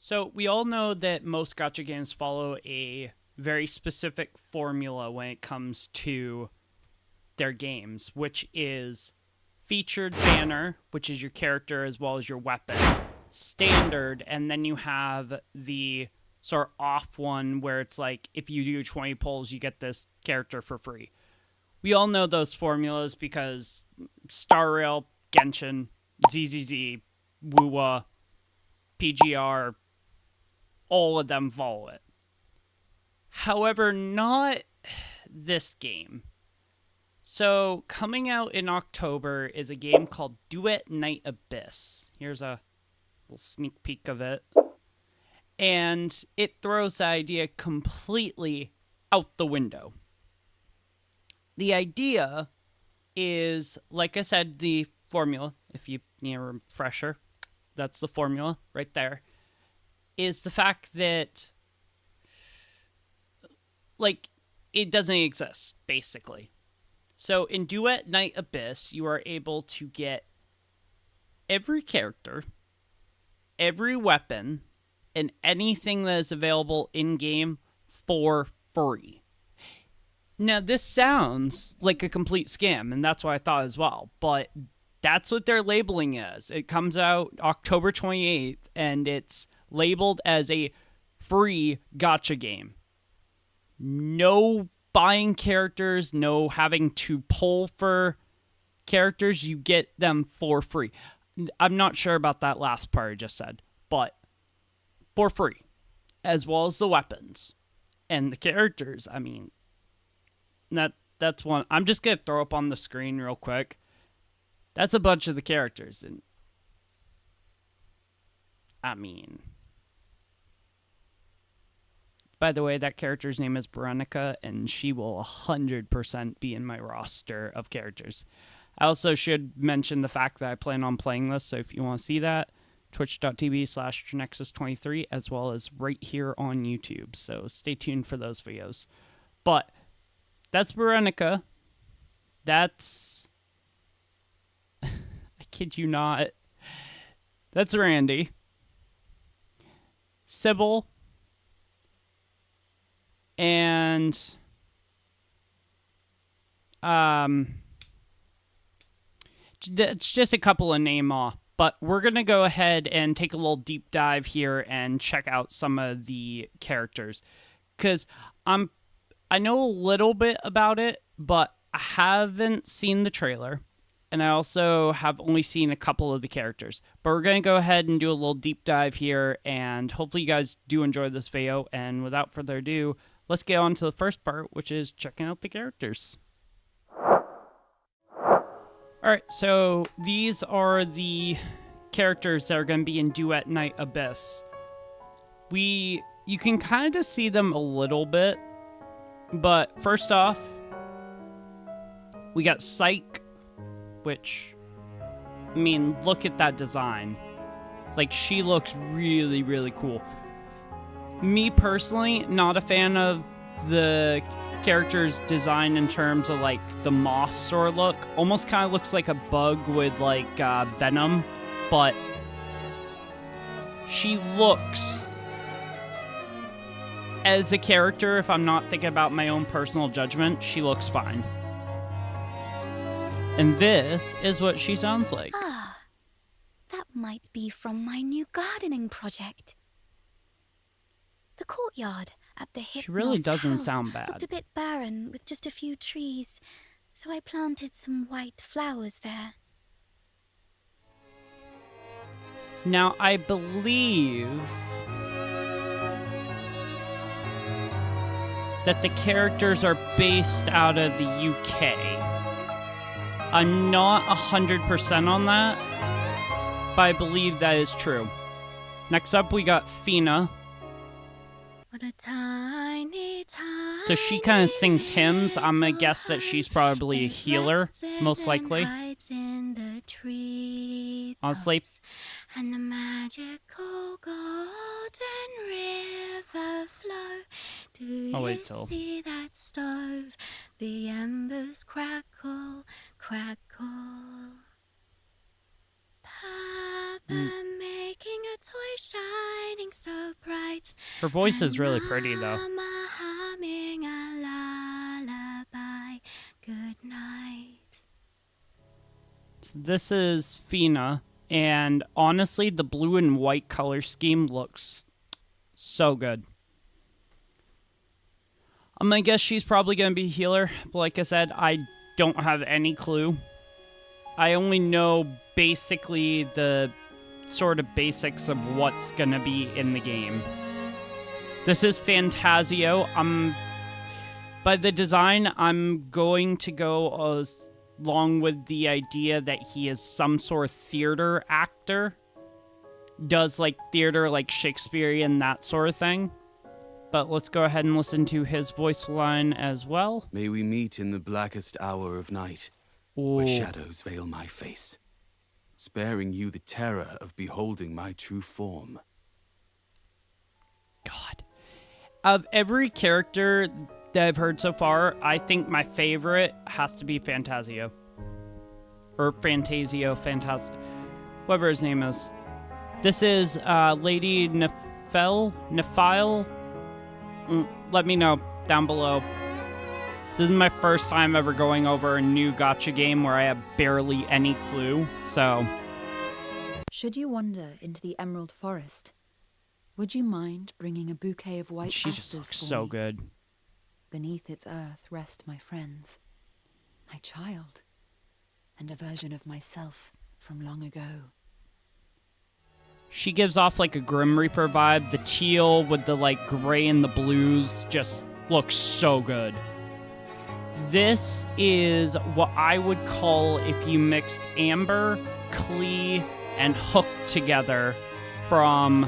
So we all know that most gacha games follow a very specific formula when it comes to their games, which is featured banner, which is your character as well as your weapon, standard, and then you have the sort of off one where it's like if you do 20 pulls, you get this character for free. We all know those formulas because Star Rail, Genshin, ZZZ, Wuwa, PGR, all of them follow it. However, not this game. So, coming out in October is a game called Duet Night Abyss. Here's a little sneak peek of it. And it throws the idea completely out the window. The idea is, like I said, the formula, if you need a refresher, that's the formula right there, is the fact that, like, it doesn't exist, basically. So in Duet Night Abyss, you are able to get every character, every weapon, and anything that is available in-game for free. Now, this sounds like a complete scam, and that's what I thought as well, but that's what they're labeling as. It comes out October 28th, and it's labeled as a free gacha game. No buying characters, no having to pull for characters. You get them for free. I'm not sure about that last part I just said, but for free, as well as the weapons and the characters. I mean, that's one. I'm just gonna throw up on the screen real quick. That's a bunch of the characters, and I mean, by the way, that character's name is Veronica, and she will 100% be in my roster of characters. I also should mention the fact that I plan on playing this, so if you want to see that, twitch.tv/TRNXS23, as well as right here on YouTube. So stay tuned for those videos. But that's Veronica. That's... I kid you not. That's Randy. Sybil. And it's just a couple of name off, but we're gonna go ahead and take a little deep dive here and check out some of the characters, because I know a little bit about it, but I haven't seen the trailer, and I also have only seen a couple of the characters. But we're going to go ahead and do a little deep dive here, and hopefully you guys do enjoy this video. And without further ado, let's get on to the first part, which is checking out the characters. Alright, so these are the characters that are going to be in Duet Night Abyss. You can kind of see them a little bit, but first off, we got Psyche, which, I mean, look at that design. Like, she looks really, really cool. Me personally, not a fan of the character's design in terms of, like, the moth sort of look. Almost kind of looks like a bug with, like, venom, but she looks, as a character, if I'm not thinking about my own personal judgment, she looks fine. And this is what she sounds like. Ah, that might be from my new gardening project. The courtyard at the Hypnos She really doesn't house sound bad. looked a bit barren with just a few trees, so I planted some white flowers there. Now, I believe that the characters are based out of the UK. I'm not 100% on that, but I believe that is true. Next up, we got Fina. What a tiny, tiny So she kind of sings hymns. I'm going to guess that she's probably a healer, most likely. Honestly. And the magical golden river flow. Do you see that stove? The embers crackle, crackle. Papa making a toy shining so Her voice is really pretty, though. Mama humming a lullaby. Good night. This is Fina, and honestly, the blue and white color scheme looks so good. I'm gonna guess she's probably gonna be a healer, but like I said, I don't have any clue. I only know basically the sort of basics of what's gonna be in the game. This is Fantasio. By the design, I'm going to go along with the idea that he is some sort of theater actor. Does like theater like Shakespearean, that sort of thing. But let's go ahead and listen to his voice line as well. May we meet in the blackest hour of night, where shadows veil my face, sparing you the terror of beholding my true form. God. Of every character that I've heard so far, I think my favorite has to be Fantasio. Or Fantasio, whatever his name is. This is Lady Nephile. Let me know down below. This is my first time ever going over a new gacha game where I have barely any clue, so... Should you wander into the Emerald Forest, would you mind bringing a bouquet of white She asters just looks for so me? good. Beneath its earth rest my friends, my child, and a version of myself from long ago. She gives off like a Grim Reaper vibe. The teal with the like gray and the blues just looks so good. This is what I would call if you mixed Amber, Klee, and Hook together from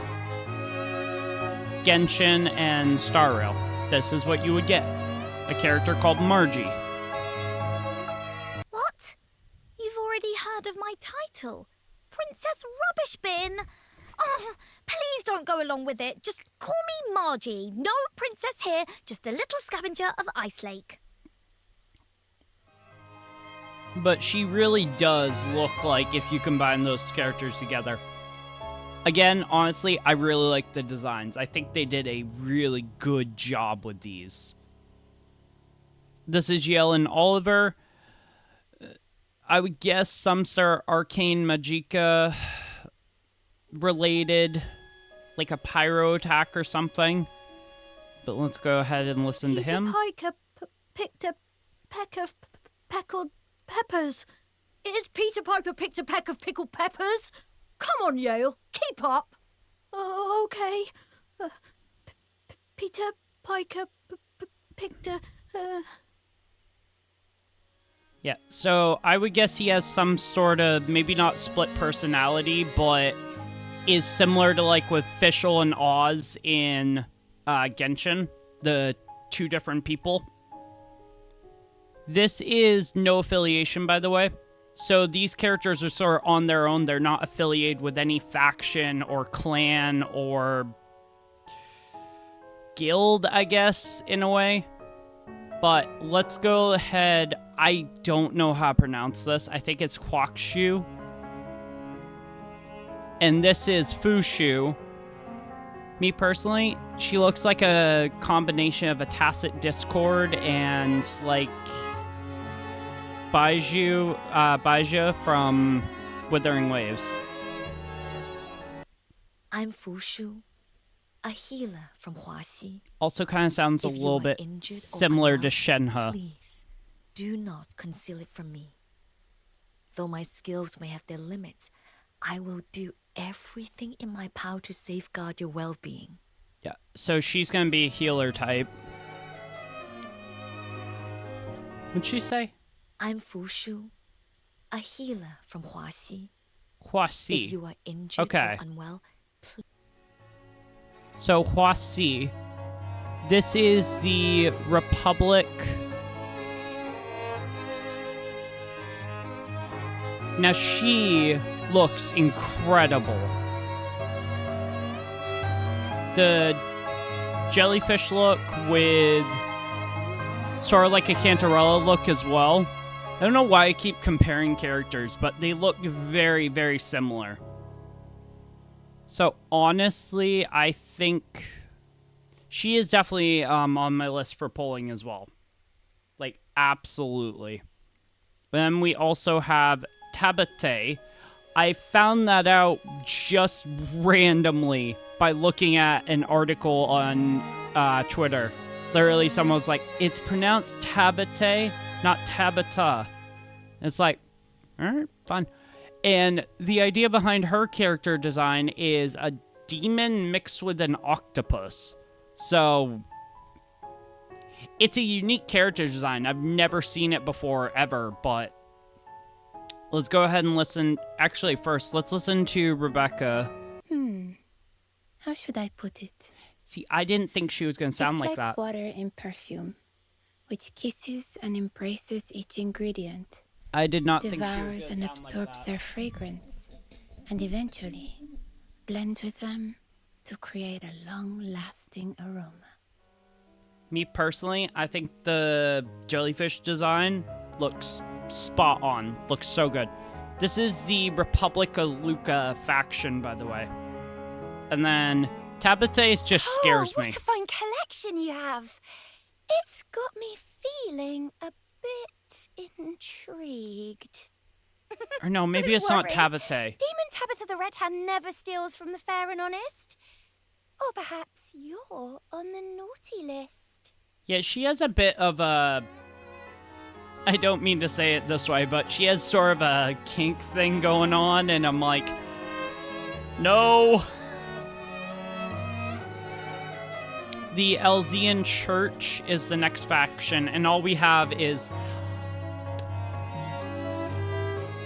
Genshin and Star Rail. This is what you would get. A character called Margie. What? You've already heard of my title? Princess Rubbish Bin? Oh, please don't go along with it. Just call me Margie. No princess here, just a little scavenger of Ice Lake. But she really does look like if you combine those characters together. Again, honestly, I really like the designs. I think they did a really good job with these. This is Yael and Oliver. I would guess some star Arcane Magica related, like a pyro attack or something. But let's go ahead and listen to him. Peter Piper picked a peck of pickled peppers. It is Peter Piper picked a peck of pickled peppers. Come on, Yale, keep up. Okay. Peter Piper picked a... Yeah, so I would guess he has some sort of, maybe not split personality, but is similar to like with Fischl and Oz in Genshin, the two different people. This is no affiliation, by the way. So these characters are sort of on their own. They're not affiliated with any faction or clan or guild, I guess, in a way. But let's go ahead. I don't know how to pronounce this. I think it's Huakshu. And this is Fushu. Me personally, she looks like a combination of a Tacit Discord and like Baizhu from Withering Waves. I'm Fushu, a healer from Huaxi. Also kind of sounds a If you little are bit injured or similar to unwell, Shenhe. Please, do not conceal it from me. Though my skills may have their limits, I will do everything in my power to safeguard your well-being. Yeah, so she's going to be a healer type. What'd she say? I'm Fushu, a healer from Huaxi. Huaxi. If you are injured Okay. or unwell, please. So Huaxi. This is the Republic. Now she looks incredible. The jellyfish look with sort of like a Cantarella look as well. I don't know why I keep comparing characters, but they look very, very similar. So honestly, I think She is definitely on my list for polling as well. Like, absolutely. Then we also have Tabate. I found that out just randomly by looking at an article on Twitter. Literally, someone was like, it's pronounced Tabate, not Tabata. It's like, all right, fine. And the idea behind her character design is a demon mixed with an octopus. So, it's a unique character design. I've never seen it before, ever, but let's go ahead and listen. Actually, first, let's listen to Rebecca. How should I put it? See, I didn't think she was going to sound it's like that. water in perfume, which kisses and embraces each ingredient, I did not think she was devours going to and sound absorbs like their fragrance, and eventually blends with them to create a long-lasting aroma. Me personally, I think the jellyfish design looks spot on. Looks so good. This is the Republic of Luca faction, by the way. And then Tabate just scares me. What a fine collection you have. It's got me feeling a bit intrigued. Or no, maybe Don't it's not worry. Tabate. Demon Tabitha the Red Hand never steals from the fair and honest. Or perhaps you're on the naughty list. Yeah, she has a bit of a... I don't mean to say it this way, but she has sort of a kink thing going on, and I'm like, no. The Elzean Church is the next faction, and all we have is...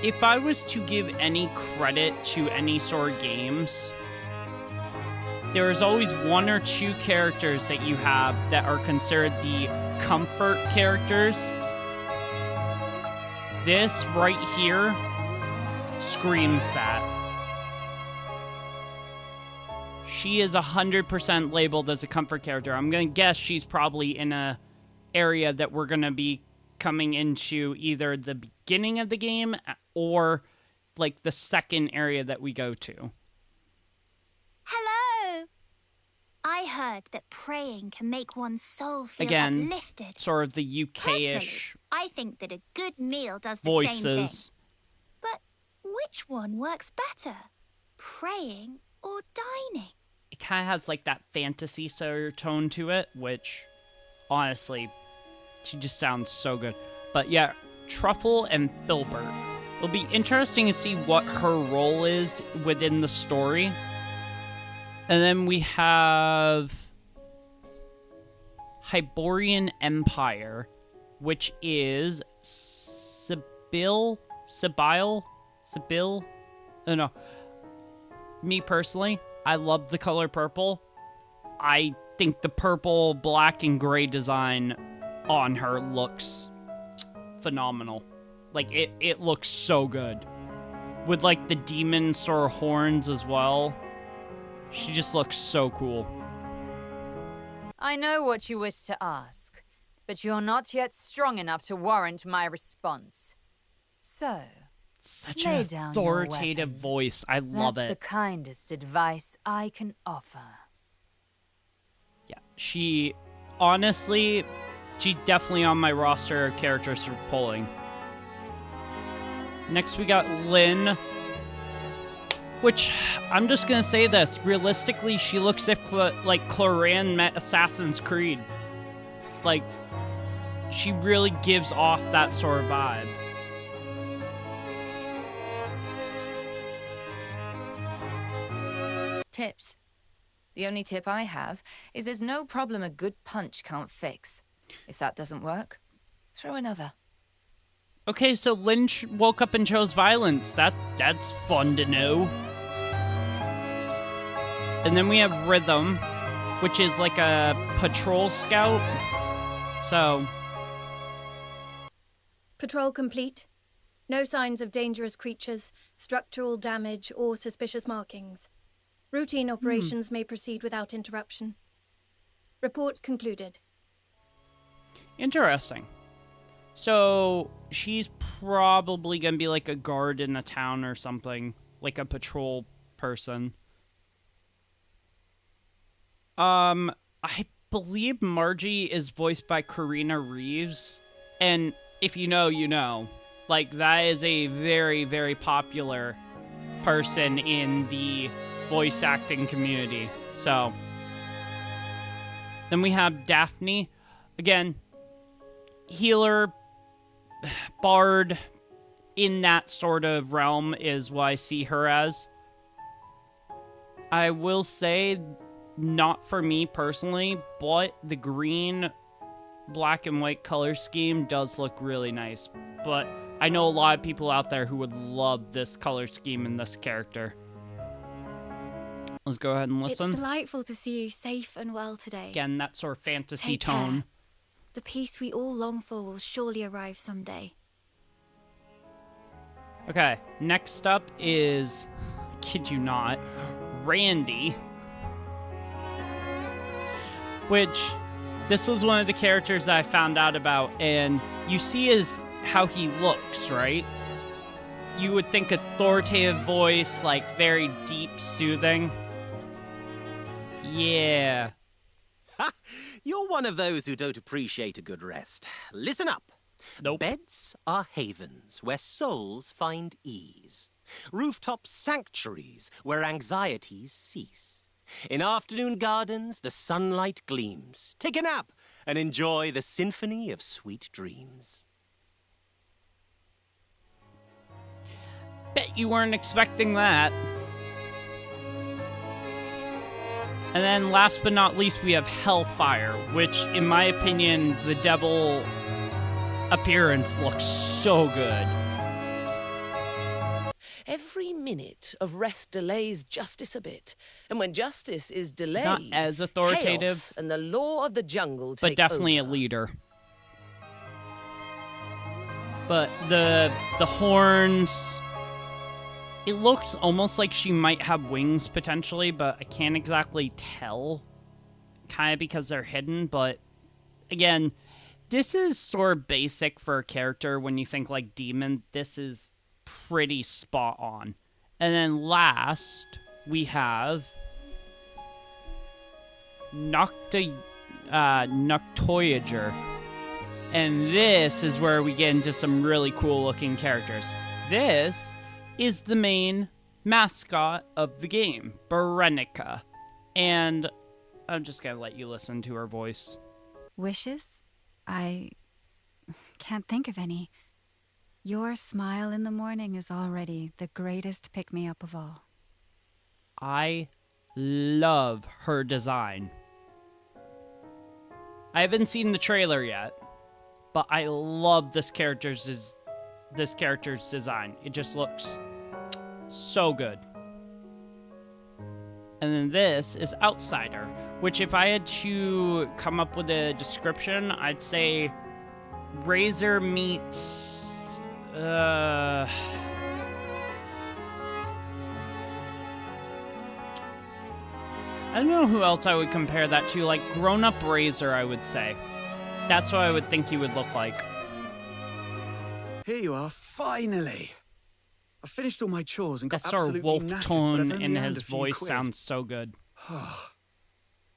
If I was to give any credit to any sort of games, there is always one or two characters that you have that are considered the comfort characters. This right here screams that. She is 100% labeled as a comfort character. I'm going to guess she's probably in a area that we're going to be coming into either the beginning of the game or like the second area that we go to. Hello. I heard that praying can make one's soul feel Again, uplifted. sort of the Personally, UK-ish I think that a good meal does the same thing. voices. But which one works better? Praying or dining? It kind of has like that fantasy sort of tone to it, which honestly, she just sounds so good. But yeah, Truffle and Filbert. It'll be interesting to see what her role is within the story. And then we have Hyborian Empire, which is Sibyl? Oh no. Me personally, I love the color purple. I think the purple, black, and gray design on her looks phenomenal. Like, it looks so good. With, like, the demon sort of horns as well. She just looks so cool. I know what you wish to ask, but you're not yet strong enough to warrant my response. So, Such lay an down your authoritative weapon. voice. I love That's it. the kindest advice I can offer. Yeah, she... Honestly, she's definitely on my roster of characters for pulling. Next, we got Lynn. Which, I'm just gonna say this. Realistically, she looks if like Cloran met Assassin's Creed. Like, she really gives off that sort of vibe. Tips. The only tip I have is there's no problem a good punch can't fix. If that doesn't work, throw another. Okay, so Lynn woke up and chose violence. That's fun to know. And then we have Rhythm, which is like a patrol scout. So... Patrol complete. No signs of dangerous creatures, structural damage, or suspicious markings. Routine operations may proceed without interruption. Report concluded. Interesting. So, she's probably gonna be like a guard in a town or something. Like a patrol person. I believe Margie is voiced by Karina Reeves. And if you know, you know. Like, that is a very, very popular person in the voice acting community. So, then we have Daphne. Again, healer, bard, in that sort of realm is what I see her as. I will say, not for me personally, but the green, black and white color scheme does look really nice. But I know a lot of people out there who would love this color scheme in this character. Let's go ahead and listen. It's delightful to see you safe and well today. Again, that sort of fantasy Take tone. care. The peace we all long for will surely arrive someday. Okay, next up is, kid you not, Randy. Which, this was one of the characters that I found out about, and you see how he looks, right? You would think authoritative voice, like very deep, soothing. Yeah. Ha! You're one of those who don't appreciate a good rest. Listen up. Nope. Beds are havens where souls find ease. Rooftops sanctuaries where anxieties cease. In afternoon gardens, the sunlight gleams. Take a nap and enjoy the symphony of sweet dreams. Bet you weren't expecting that. And then last but not least, we have Hellfire, which, in my opinion, the devil appearance looks so good. Every minute of rest delays justice a bit. And when justice is delayed, Not as authoritative, chaos and the law of the jungle but take definitely over. a leader. But the horns, it looks almost like she might have wings potentially, but I can't exactly tell. Kind of because they're hidden, but again, this is sort of basic for a character when you think like demon. This is pretty spot on. And then last, we have Noctoyager. And this is where we get into some really cool looking characters. This is the main mascot of the game, Berenica. And I'm just gonna let you listen to her voice. Wishes? I can't think of any. Your smile in the morning is already the greatest pick-me-up of all. I love her design. I haven't seen the trailer yet, but I love this character's design. It just looks so good. And then this is Outsider, which if I had to come up with a description, I'd say Razor meets I don't know who else I would compare that to, like grown-up Razor, I would say. That's what I would think he would look like. Here you are, finally. I finished all my chores and got That sort of absolutely wolf knackered, but tone I've only in earned his a few voice quid. sounds so good.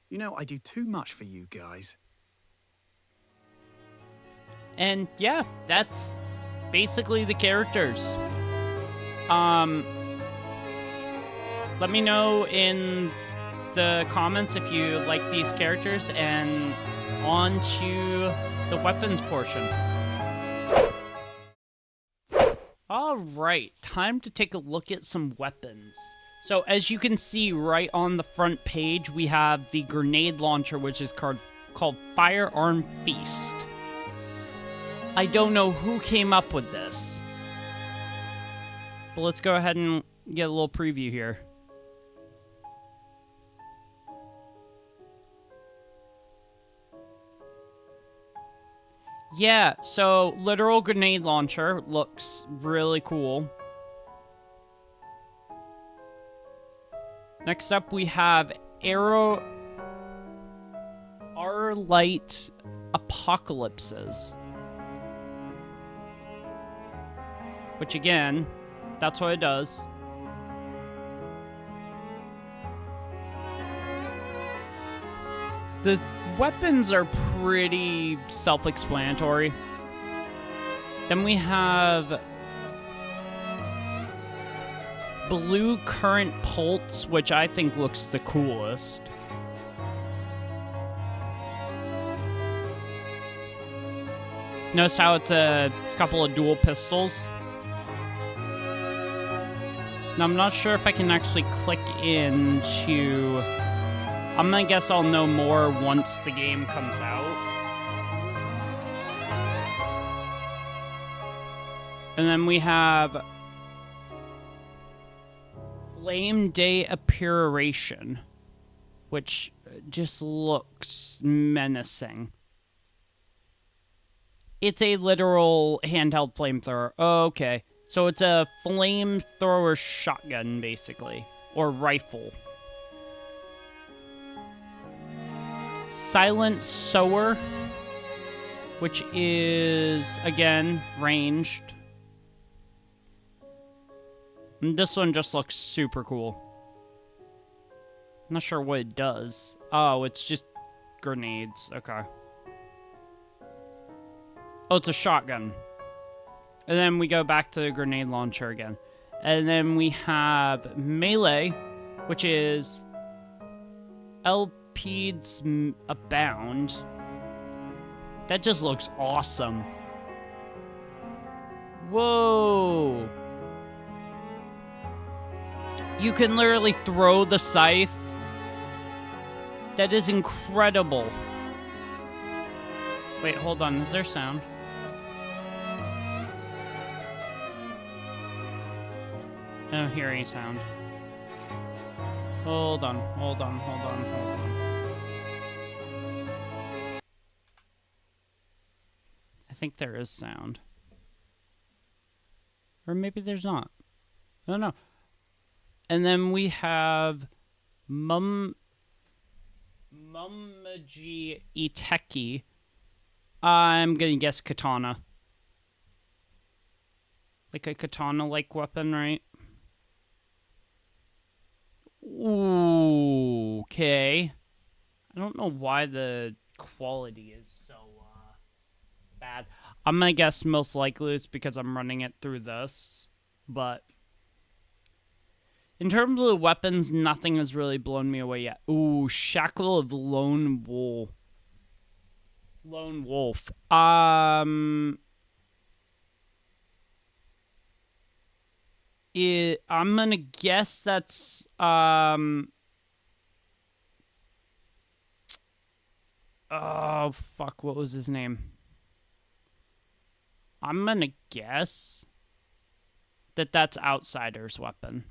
You know, I do too much for you guys. And yeah, that's basically the characters. Let me know in the comments if you like these characters, and on to the weapons portion. Alright, time to take a look at some weapons. So as you can see right on the front page, we have the grenade launcher, which is called Firearm Feast. I don't know who came up with this, but let's go ahead and get a little preview here. Yeah, so literal grenade launcher looks really cool. Next up we have Light Apocalypses. Which again, that's what it does. The weapons are pretty self-explanatory. Then we have Blue Current Pulse, which I think looks the coolest. Notice how it's a couple of dual pistols. Now, I'm not sure if I can actually click into... I'm gonna guess I'll know more once the game comes out. And then we have Flame Day Apparition, which just looks menacing. It's a literal handheld flamethrower. Oh, okay. So it's a flamethrower shotgun, basically. Or rifle. Silent Sower, which is, again, ranged. And this one just looks super cool. I'm not sure what it does. Oh, it's just grenades. Okay. Oh, it's a shotgun. And then we go back to the grenade launcher again. And then we have Melee, which is Elpides Abound. That just looks awesome. Whoa. You can literally throw the scythe. That is incredible. Wait, hold on. Is there sound? I don't hear any sound. Hold on. I think there is sound. Or maybe there's not. I don't know. And then we have Mummaji Iteki. I'm gonna guess katana. Like a katana-like weapon, right? Ooh, okay. I don't know why the quality is so bad. I'm gonna guess most likely it's because I'm running it through this, but in terms of the weapons, nothing has really blown me away yet. Ooh, Shackle of Lone Wolf. I'm gonna guess that's oh fuck, what was his name? I'm gonna guess that that's Outsider's weapon.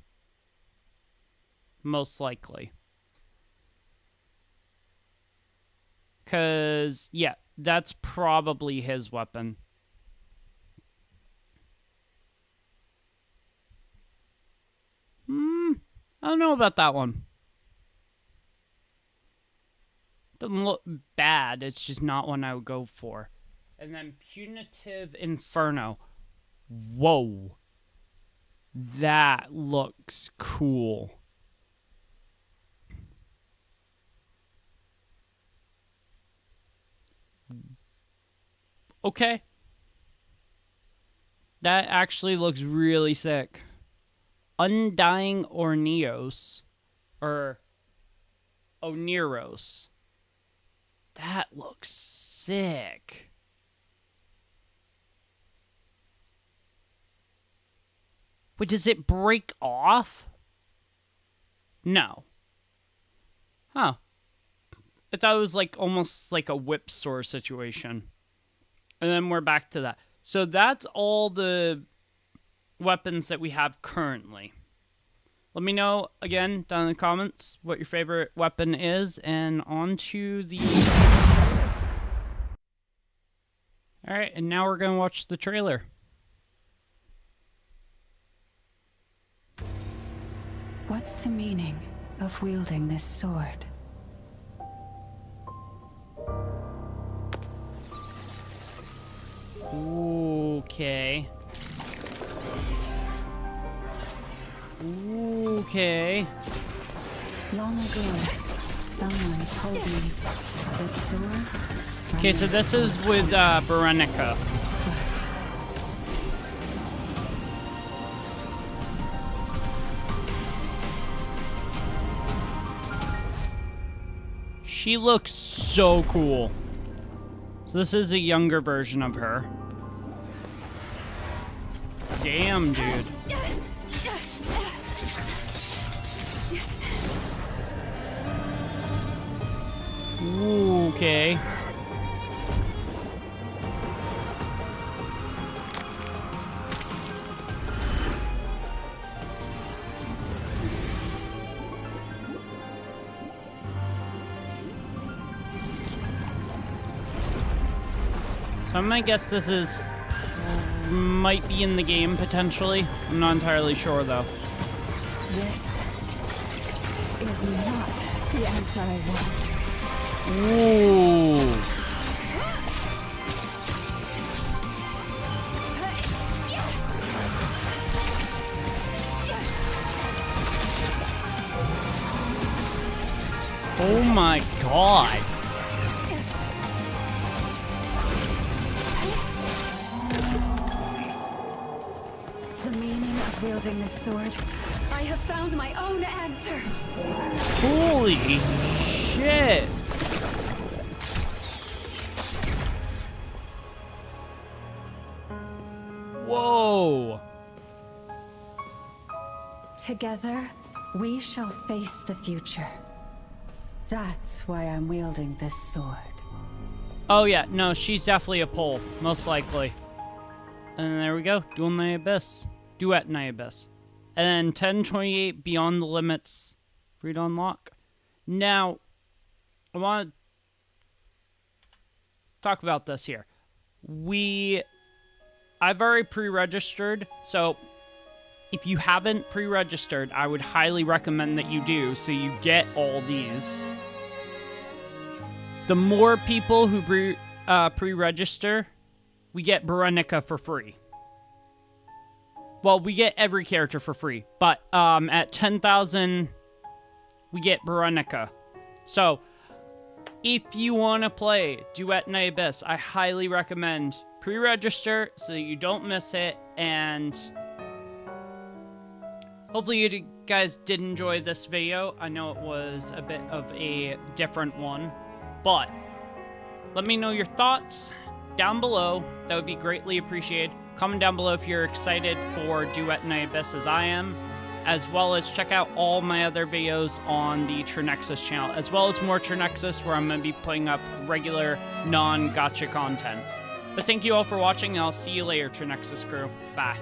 Most likely. 'Cause yeah, that's probably his weapon. I don't know about that one. Doesn't look bad. It's just not one I would go for. And then Punitive Inferno. Whoa. That looks cool. Okay. That actually looks really sick. Undying Orneos. Or Oneros. That looks sick. Wait, does it break off? No. Huh. I thought it was like almost like a whip store situation. And then we're back to that. So that's all the weapons that we have currently. Let me know, again, down in the comments what your favorite weapon is. And on to the... Alright, and now we're going to watch the trailer. What's the meaning of wielding this sword? Okay. Okay. Long ago, Someone told me that swords. Okay, so this is with Veronica. She looks so cool. So this is a younger version of her. Damn, dude. Ooh, okay. So I'm gonna guess this is... might be in the game, potentially. I'm not entirely sure, though. This is not the answer I want. Ooh. Oh my god. The meaning of wielding this sword. I have found my own answer. Holy shit. Whoa. Together, we shall face the future. That's why I'm wielding this sword. Oh yeah, no, she's definitely a pole, most likely. And there we go, Duet Night Abyss. And then 1028 Beyond the Limits, free to unlock. Now, I want to talk about this here. I've already pre-registered, so if you haven't pre-registered, I would highly recommend that you do, so you get all these. The more people who pre-register, we get Veronica for free. Well, we get every character for free, but at 10,000, we get Veronica. So, if you want to play Duet Night Abyss, I highly recommend pre-register so that you don't miss it, and hopefully you guys did enjoy this video. I know it was a bit of a different one, but let me know your thoughts down below. That would be greatly appreciated. Comment down below if you're excited for Duet Night Abyss as I am, as well as check out all my other videos on the TRNXS channel, as well as more TRNXS where I'm going to be putting up regular non-gacha content. But thank you all for watching, and I'll see you later, TRNXS crew. Bye.